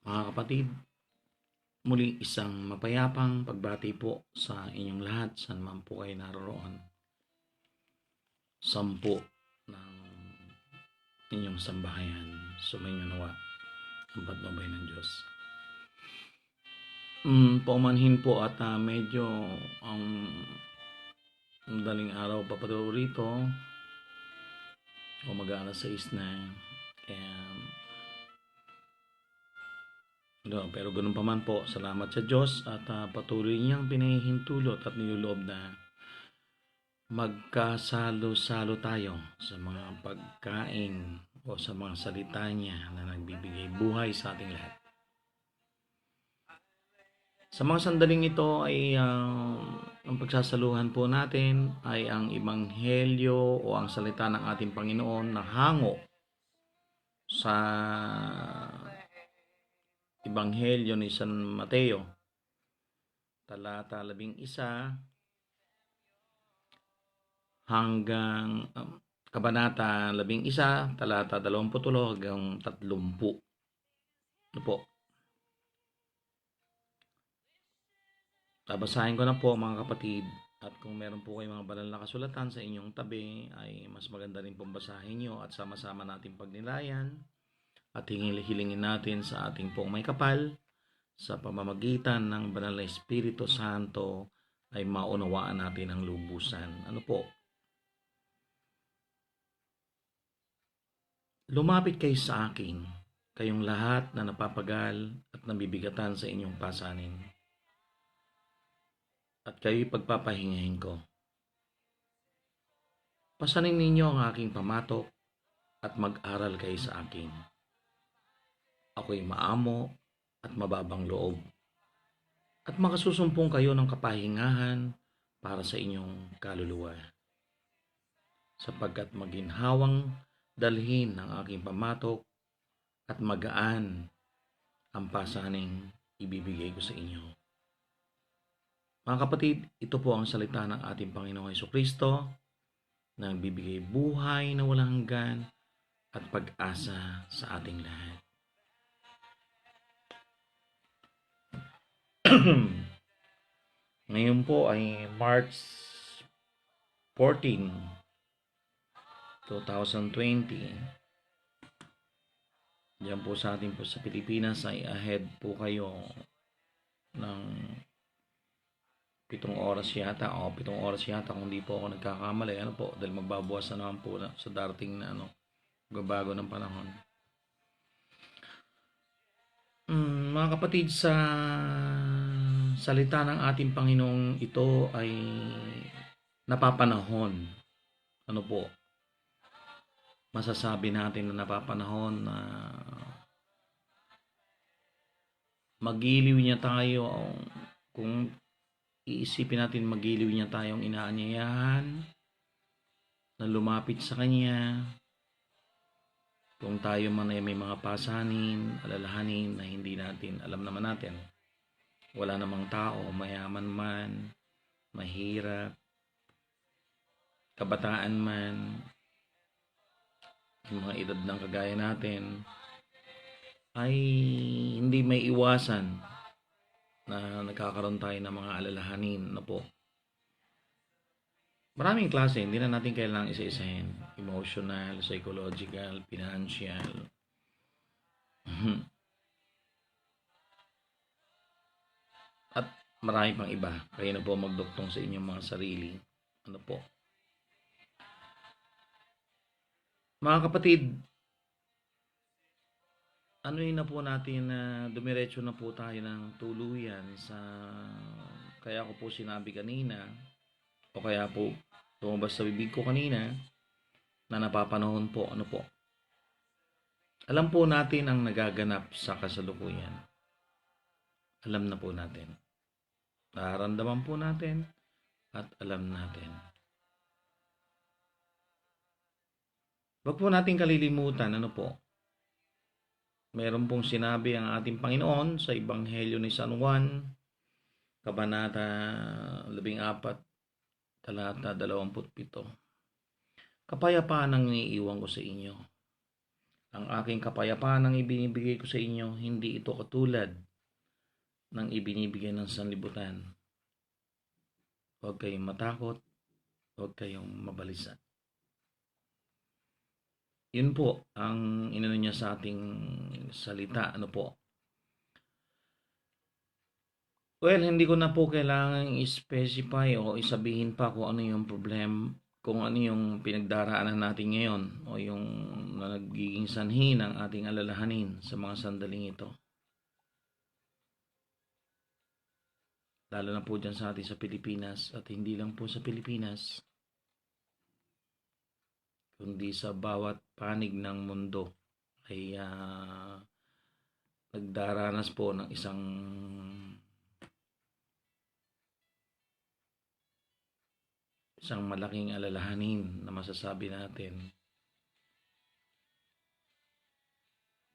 Mga kapatid, muli isang mapayapang pagbati po sa inyong lahat saan man po kayo naroroon. Sampu ng inyong sambahayan, sumainyo nawa ang patnubay ng Diyos. Paumanhin po at medyo ang daling araw pa rito o mag-aalas 6 na. Pero ganun pa man po, salamat sa Diyos at patuloy niyang pinahihintulot at niluloob na magkasalo-salo tayo sa mga pagkain o sa mga salita niya na nagbibigay buhay sa ating lahat. Sa mga sandaling ito ay ang pagsasaluhan po natin ay ang Ebanghelyo o ang salita ng ating Panginoon na hango sa Ebanghelyo ni San Mateo, talata 11 hanggang kabanata 11, talata 23 hanggang 30. Ano po? Babasahin ko na po mga kapatid, at kung meron po kayong mga banal na kasulatan sa inyong tabi ay mas maganda rin pong basahin nyo at sama-sama natin pagnilayan at hilingin natin sa ating pong may kapal sa pamamagitan ng banal na Espiritu Santo ay maunawaan natin ang lubusan. Ano po? Lumapit kayo sa akin, kayong lahat na napapagal at nabibigatan sa inyong pasanin, at kayo'y pagpapahingahin ko. Pasanin ninyo ang aking pamatok at mag-aral kayo sa akin. Ako'y maamo at mababang loob, at makasusumpong kayo ng kapahingahan para sa inyong kaluluwa, sapagkat maginhawang dalhin ang aking pamatok at magaan ang pasaning ibibigay ko sa inyo. Mga kapatid, ito po ang salita ng ating Panginoong Hesukristo na nagbibigay buhay na walang hanggan at pag-asa sa ating lahat. Ngayon po ay March 14, 2020. Diyan po sa atin po sa Pilipinas ay ahead po kayo ng 7 oras yata o 7 oras yata kung di po ako nagkakamali. Ano po, dahil magbabawas na naman po sa darating na magbabago ng panahon. Mga kapatid, sa salita ng ating Panginoong ito ay napapanahon. Ano po? Masasabi natin na napapanahon na magiliw niya tayo. Kung iisipin natin, magiliw niya tayong inaanyayahan na lumapit sa Kanya. Kung tayo man ay may mga pasanin, alalahanin na hindi natin, alam naman natin, wala namang tao, mayaman man, mahirap, kabataan man, yung mga edad ng kagaya natin, ay hindi may iwasan na nagkakaroon tayo ng mga alalahanin na po. Maraming klase, hindi na natin kailangang isa-isahin. Emotional, psychological, financial. At marami pang iba. Kayo na po magduktong sa inyong mga sarili. Ano po? Mga kapatid, anuin na po natin na dumiretso na po tayo ng tuluyan sa kaya ko po sinabi kanina o kaya po tumabas sa bibig ko kanina na napapanahon po. Ano po? Alam po natin ang nagaganap sa kasalukuyan. Alam na po natin. Nararamdaman po natin at alam natin. Wag po natin kalilimutan, ano po? Meron pong sinabi ang ating Panginoon sa Ebanghelyo ni San Juan, kabanata 14, talata 27. Kapayapaan ang iniiwan ko sa inyo. Ang aking kapayapaan ang ibinibigay ko sa inyo, hindi ito katulad ng ibinibigay ng sanlibutan. Huwag kayong matakot, huwag kayong mabalisa. Yun po ang inano niya sa ating salita. Ano po? Well, hindi ko na po kailangang i-specify o isabihin pa kung ano yung problem, kung ano yung pinagdaraanan natin ngayon o yung nagiging sanhi ng ating alalahanin sa mga sandaling ito. Lalo na po dyan sa atin sa Pilipinas at hindi lang po sa Pilipinas, kundi sa bawat panig ng mundo ay nagdaranas po ng isang malaking alalahanin na masasabi natin.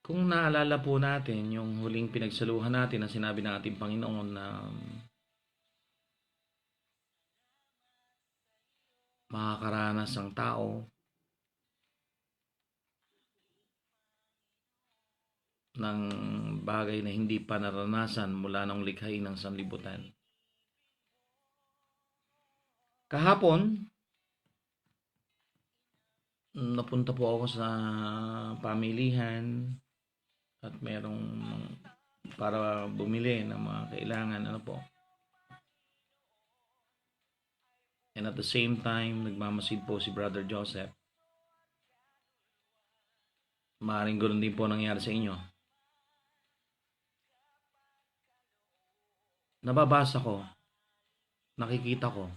Kung naalala po natin yung huling pinagsaluhan natin na sinabi ng ating Panginoon na makakaranas ang tao ng bagay na hindi pa naranasan mula nung likhain ng sanlibutan. Kahapon, napunta po ako sa pamilihan at merong para bumili ng mga kailangan, ano po. And at the same time, nagmamasid po si Brother Joseph. Maaaring ganoon din po nangyari sa inyo. Nababasa ko, nakikita ko,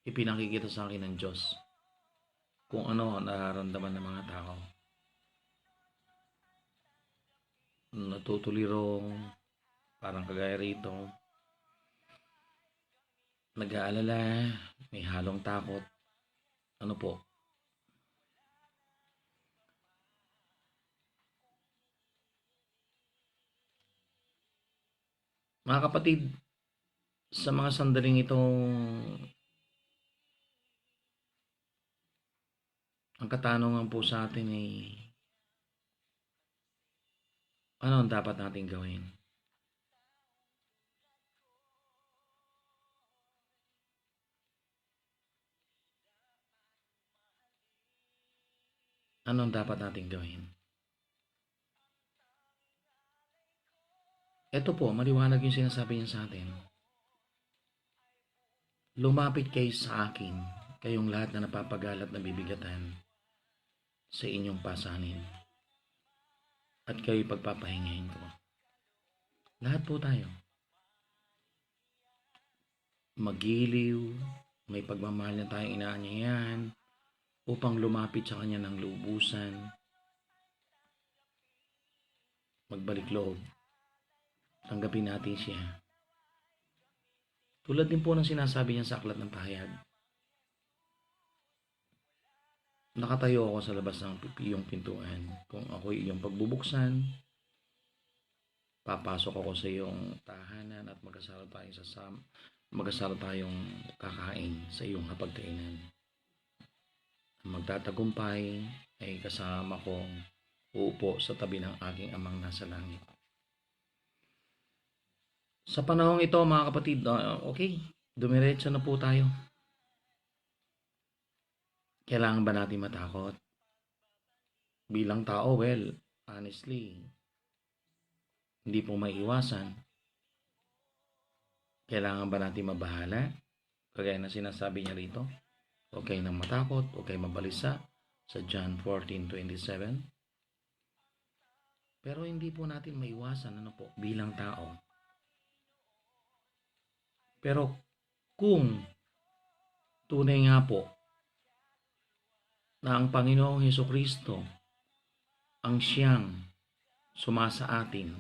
ipinakikita sa akin ng Diyos kung ano ang nararamdaman ng mga tao. Natutuliro, parang kagaya rito, nag-aalala, may halong takot. Ano po? Mga kapatid, sa mga sandaling itong ang katanungan po sa atin ay ano ang dapat natin gawin? Ano ang dapat natin gawin? Ito po, maliwanag yung sinasabi niya sa atin. Lumapit kayo sa akin, kayong lahat na napapagalat na bibigatan sa inyong pasanin. At kayo'y pagpapahingahin ko. Lahat po tayo. Magiliw, may pagmamahal na tayong inaanyayahan upang lumapit sa Kanya ng lubusan. Magbalik loob. Tanggapin natin siya. Tulad din po ng sinasabi niya sa Aklat ng Pahayag. Nakatayo ako sa labas ng iyong pintuan. Kung ako'y iyong pagbubuksan, papasok ako sa iyong tahanan at magkasama tayong kakain sa iyong hapagkainan. Magtatagumpay ay kasama kong uupo sa tabi ng aking amang nasa langit. Sa panahong ito mga kapatid, okay, dumiretso na po tayo. Kailangan ba natin matakot? Bilang tao, well, honestly, hindi po maiiwasan. Kailangan ba natin mabahala? Kagaya na sinasabi niya rito, huwag kayo nang matakot, huwag kayo mabalisa sa John 14:27. Pero hindi po natin maiwasan, ano po, bilang tao. Pero kung tunay nga po na ang Panginoong Hesukristo ang siyang sumasa atin,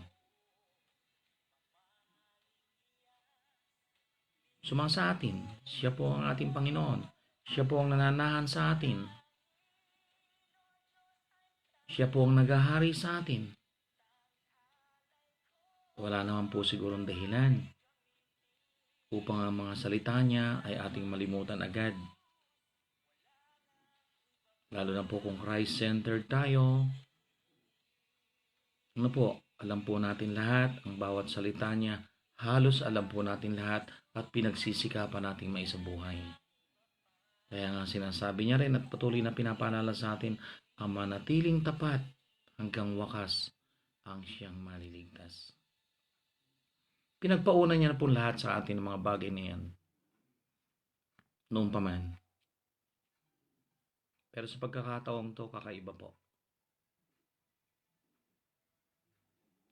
siya po ang ating Panginoon, siya po ang nananahan sa atin, siya po ang naghahari sa atin. Wala naman po sigurong dahilan upang ang mga salita niya ay ating malimutan agad. Lalo na po kung Christ-centered tayo, Ano po, alam po natin lahat, ang bawat salita niya, halos alam po natin lahat at pinagsisikapan nating maisabuhay. Kaya nga sinasabi niya rin at patuloy na pinapaalala sa atin, ang manatiling tapat hanggang wakas ang siyang maliligtas. Pinagpauna niya na po lahat sa atin ng mga bagay na yan, noon pa man. Pero sa pagkakataong to, kakaiba po.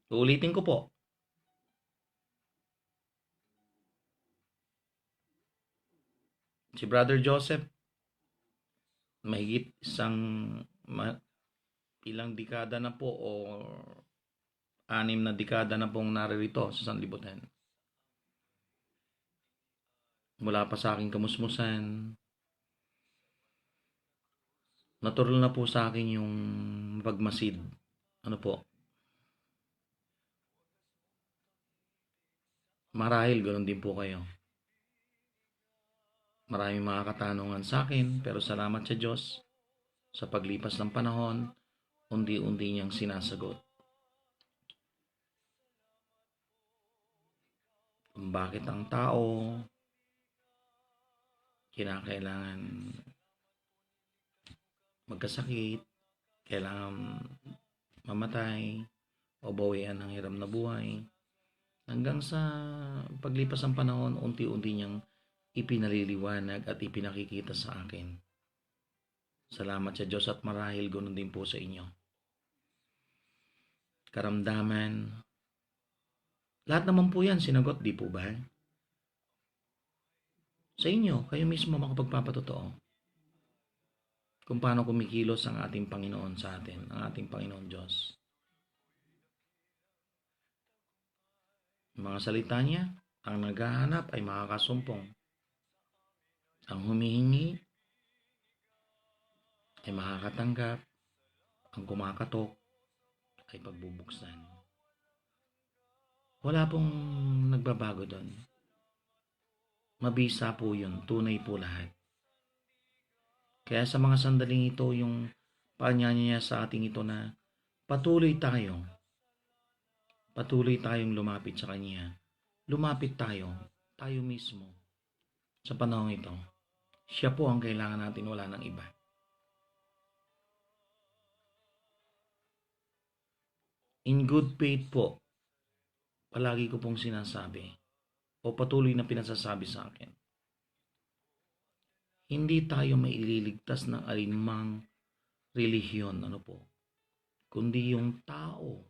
Uulitin ko po, si Brother Joseph, mahigit ilang dekada na po o 6 na dekada na pong naririto sa sanlibutan. Mula pa sa aking kamusmusan, natural na po sa akin yung pagmasid. Ano po? Marahil ganoon din po kayo. Maraming mga katanungan sa akin, pero salamat sa Diyos. Sa paglipas ng panahon, undi-undi niyang sinasagot. Kung bakit ang tao kinakailangan magkasakit, kailangan mamatay, o bawian ng hiram na buhay. Hanggang sa paglipas ng panahon, unti-unti niyang ipinaliliwanag at ipinakikita sa akin. Salamat sa Diyos at marahil ganoon din po sa inyo. Karamdaman, lahat naman po yan sinagot, di po ba? Sa inyo, kayo mismo makapagpapatotoo kung paano kumikilos ang ating Panginoon sa atin, ang ating Panginoon Diyos. Mga salita niya, ang naghahanap ay makakasumpong. Ang humihingi ay makakatanggap. Ang kumakatok ay pagbubuksan. Wala pong nagbabago doon. Mabisa po yun, tunay po lahat. Kaya sa mga sandaling ito, yung paanyaya sa ating ito na patuloy tayong lumapit sa Kanya. Lumapit tayo mismo sa panahon ito. Siya po ang kailangan natin, wala ng iba. In good faith po, palagi ko pong sinasabi o patuloy na pinasasabi sa akin, hindi tayo maililigtas ng alinmang relihiyon, kundi yung tao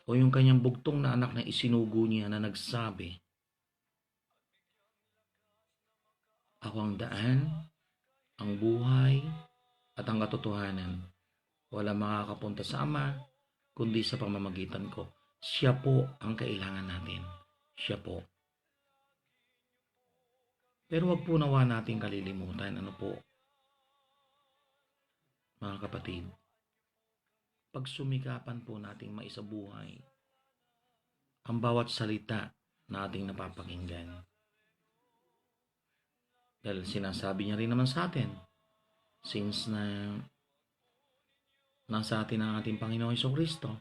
o yung kanyang bugtong na anak na isinugo niya na nagsabi, ako ang daan, ang buhay, at ang katotohanan. Wala makakapunta sa Ama, kundi sa pamamagitan ko. Siya po ang kailangan natin. Siya po. Pero wag po nawa natin kalilimutan, mga kapatid. Pagsumikapan po nating maisabuhay ang bawat salita na ating napapakinggan. Dahil sinasabi niya rin naman sa atin, since na nasa atin ang ating Panginoong Jesucristo,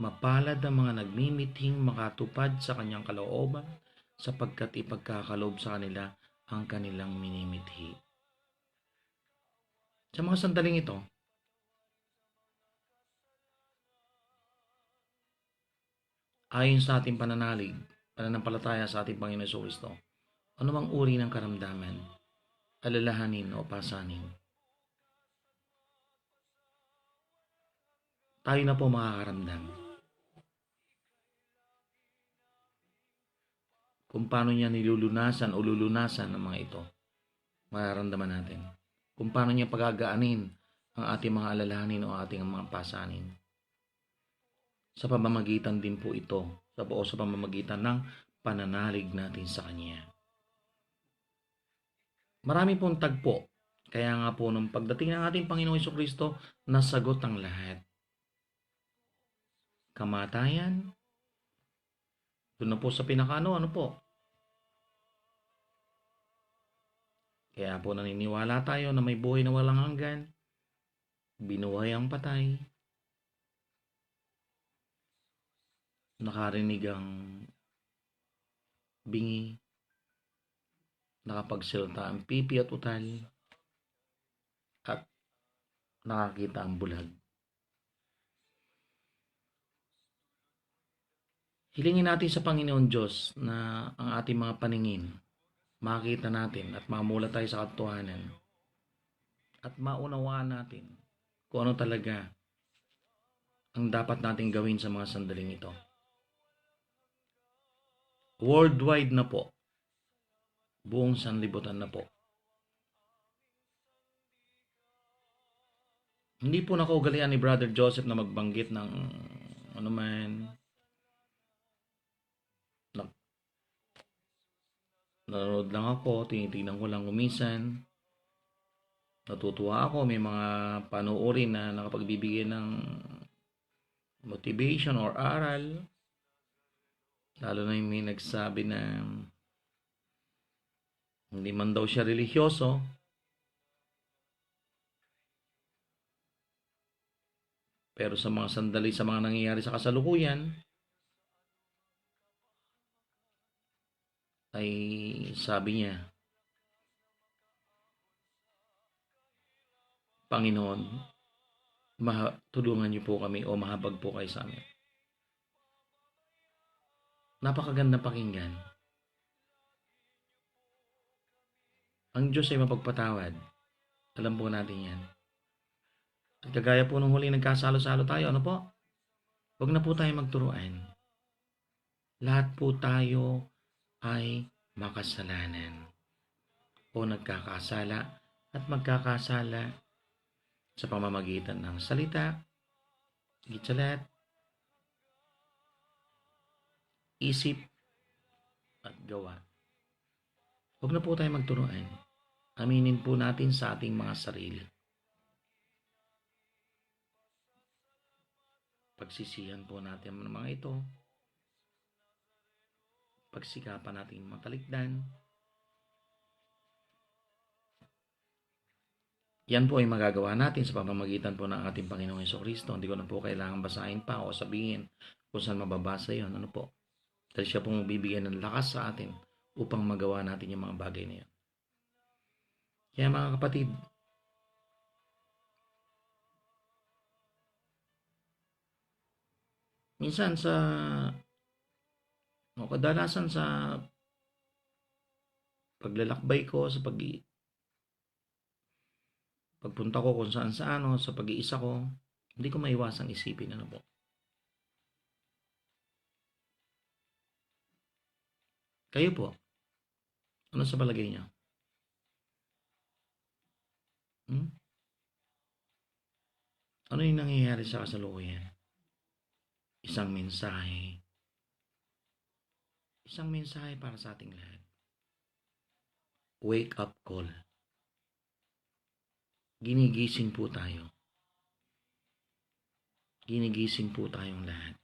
mapalad ang mga nagmimithing makatupad sa kanyang kalooban sapagkat ipagkakaloob sa kanila ang kanilang minimithi. Sa mga sandaling ito, ayon sa ating pananampalataya sa ating Panginoong Jesucristo, anumang uri ng karamdaman, alalahanin o pasanin, tayo na po makakaramdam. Kung paano niya nilulunasan o lulunasan ang mga ito, mararamdaman natin. Kung paano niya pagagaanin ang ating mga alalahanin o ating mga pasanin. Sa pamamagitan din po ito, sa pamamagitan ng pananalig natin sa Kanya. Marami pong tagpo. Kaya nga po nung pagdating ng ating Panginoong Jesucristo, nasagot ang lahat. Kamatayan, doon na po sa pinakaano, Kaya po naniniwala tayo na may buhay na walang hanggan, binuhay ang patay, nakarinig ang bingi, nakapagsalita ang pipi at utal, at nakakita ang bulag. Hilingin natin sa Panginoon Diyos na ang ating mga paningin makita natin at mamula tayo sa katotohanan at maunawaan natin kung ano talaga ang dapat nating gawin sa mga sandaling ito. Worldwide na po, buong sanlibutan na po. Hindi po nakaugalian ni Brother Joseph na magbanggit ng ano man. Nanonood lang ako, tinitingnan ko lang kumisan. Natutuwa ako, may mga panoorin na nakapagbibigay ng motivation or aral. Lalo na yung may nagsabi na hindi man daw siya religyoso. Pero sa mga sandali, sa mga nangyayari sa kasalukuyan, ay sabi niya, Panginoon, tulungan niyo po kami o mahabag po kayo sa amin. Napakaganda pakinggan. Ang Diyos ay mapagpatawad. Alam po natin yan. At kagaya po nung huli nagkasalo-salo tayo, ano po? Huwag na po tayo magturuan. Lahat po tayo ay makasalanan o nagkakasala at magkakasala sa pamamagitan ng salita, gitsalat, isip, at gawa. Huwag na po tayo magturuan. Aminin po natin sa ating mga sarili. Pagsisihan po natin ang mga ito. Pagsikapan natin matalikdan. Yan po ay magagawa natin sa pamamagitan po ng ating Panginoong Jesucristo. Hindi ko na po kailangan basahin pa o sabihin kung saan mababasa yon. Ano po? Dahil siya pong bibigyan ng lakas sa atin upang magawa natin yung mga bagay na yan. Kaya mga kapatid, minsan kadalasan sa paglalakbay ko, sa pagpunta ko kung saan sa pag-iisa ko, hindi ko maiwasang isipin ano po. Kayo po, ano sa palagay niyo? Ano yung nangyayari sa kasalukuyan? Isang mensahe para sa ating lahat. Wake up call. Ginigising po tayo. Ginigising po tayong lahat.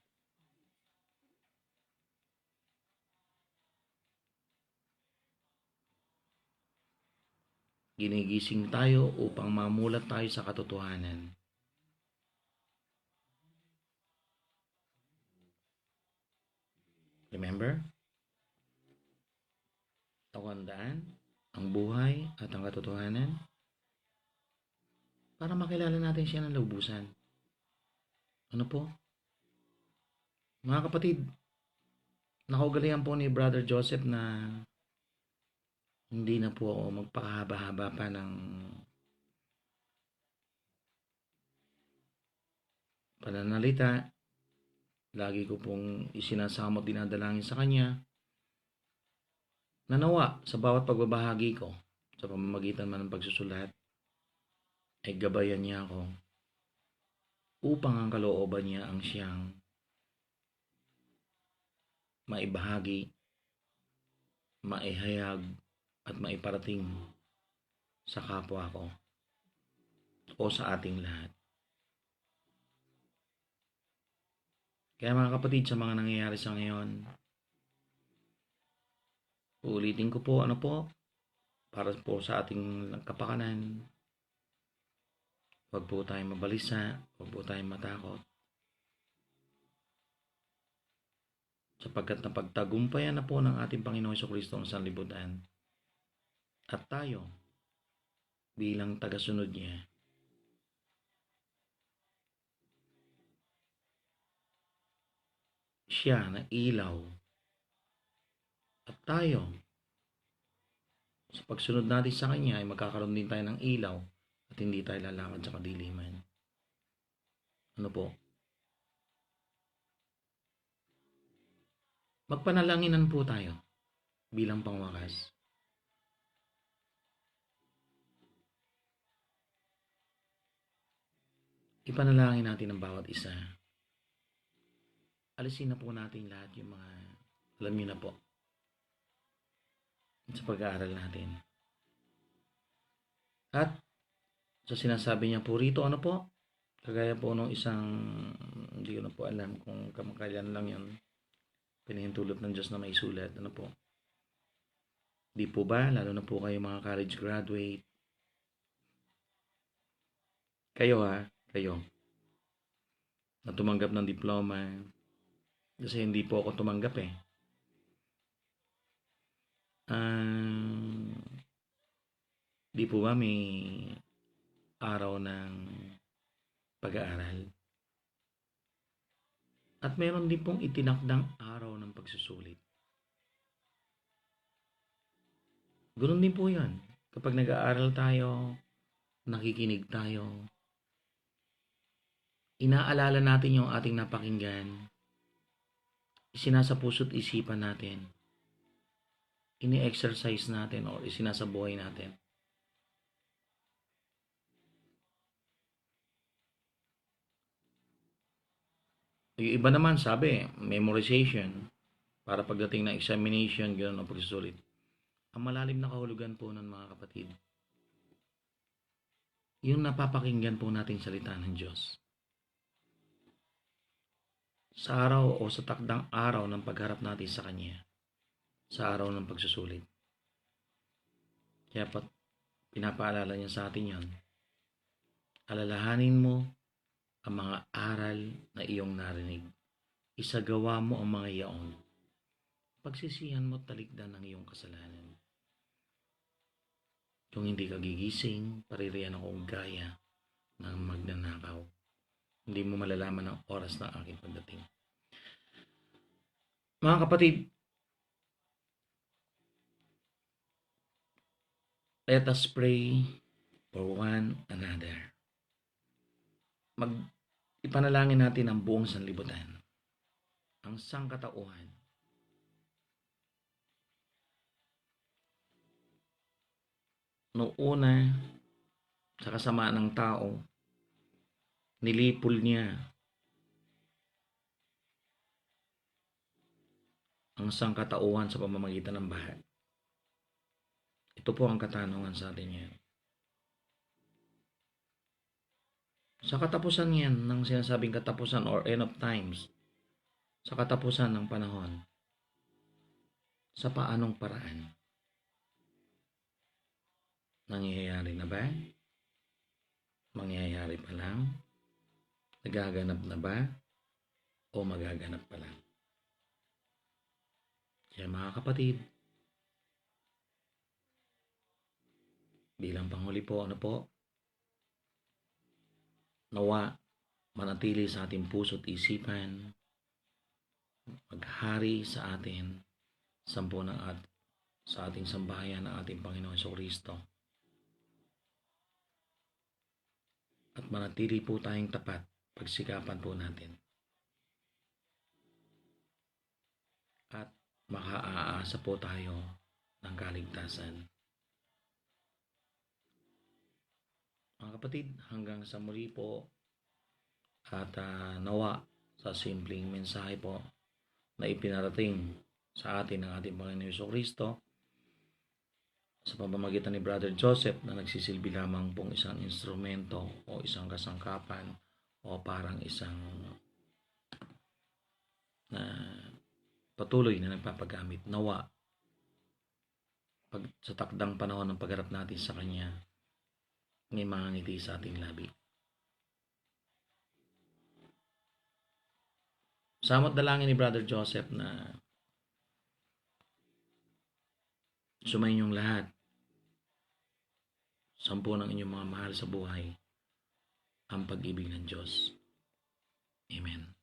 Ginigising tayo upang mamulat tayo sa katotohanan. Remember? Tawandaan ang buhay at ang katotohanan para makilala natin siya ng lubusan. Ano po? Mga kapatid, nakaugalian po ni Brother Joseph na hindi na po ako magpakahaba-haba pa ng pananalita. Lagi ko pong isinasamot, dinadalangin sa Kanya. Nanawa sa bawat pagbabahagi ko, sa pamamagitan man ng pagsusulat, ay gabayan niya ako upang ang kalooban niya ang siyang maibahagi, maihayag, at maiparating sa kapwa ko o sa ating lahat. Kaya mga kapatid, sa mga nangyayari sa ngayon, uulitin ko po, ano po, para po sa ating kapakanan, huwag po tayong mabalisa, huwag po tayong matakot. sapagkat napagtagumpayan na po ng ating Panginoong Jesucristo ang sanlibutan. At tayo, bilang tagasunod niya, siya na ilaw. At tayo, sa pagsunod natin sa Kanya, ay magkakaroon din tayo ng ilaw at hindi tayo lalakad sa kadiliman. Ano po? Magpanalanginan po tayo bilang pangwakas. Ipanalangin natin ang bawat isa. Alisin na po natin lahat yung mga, alam niyo na po, sa pag-aaral natin. At sa sinasabi niya po rito, ano po? Kagaya po nung isang, hindi ko na po alam kung kamakailan lang yun, pinahintulot ng Diyos na may sulat. Ano po? Di po ba? Lalo na po kayo mga college graduate. Kayo kayo. Na tumanggap ng diploma. Kasi hindi po ako tumanggap eh. Di po ba may araw ng pag-aaral? At meron din pong itinakdang araw ng pagsusulit. Ganun din po yan. Kapag nag-aaral tayo, nakikinig tayo, inaalala natin yung ating napakinggan, isinasa puso't isipan natin, ini-exercise natin o isinasabuhay natin. Yung iba naman sabi, memorization, para pagdating ng examination, gano'n ang pagsusulit. Ang malalim na kahulugan po ng mga kapatid, yung napapakinggan po nating salita ng Diyos. Sa araw o sa takdang araw ng pagharap natin sa Kanya, sa araw ng pagsusulit. Kaya pinapaalala niya sa atin yan. Alalahanin mo ang mga aral na iyong narinig. Isagawa mo ang mga iyaon. Pagsisihan mo talikdan ng iyong kasalanan. Kung hindi ka gigising, paririyan akong gaya ng magnanakaw. Hindi mo malalaman ang oras ng aking pagdating. Mga kapatid, let us pray for one another. Ipanalangin natin ang buong sanlibutan, ang sangkatauhan. Noong una, sa kasamaan ng tao, nilipol niya ang sangkatauhan sa pamamagitan ng baha. Ito po ang katanungan sa atin yan. Sa katapusan yan, ng sinasabing katapusan or end of times, sa katapusan ng panahon, sa paanong paraan? Nangyayari na ba? Mangyayari pa lang? Nagaganap na ba? O magaganap pa lang? Kaya mga kapatid, bilang panghuli po, nawa manatili sa ating puso't isipan, maghari sa atin, sa ating sambahayan ng ating Panginoon Jesucristo. At manatili po tayong tapat, pagsikapan po natin. At makaaasa po tayo ng kaligtasan. Mga kapatid, hanggang sa muli po at nawa sa simpleng mensahe po na ipinarating sa atin ng ating Panginoon Jesucristo sa pamamagitan ni Brother Joseph na nagsisilbi lamang pong isang instrumento o isang kasangkapan o parang isang patuloy na nagpapagamit. Nawa sa takdang panahon ng pagharap natin sa Kanya, may mga ngiti sa ating labi. Samot dalangin ni Brother Joseph na sumayin yung lahat, sampu ng inyong mga mahal sa buhay, ang pag-ibig ng Diyos. Amen.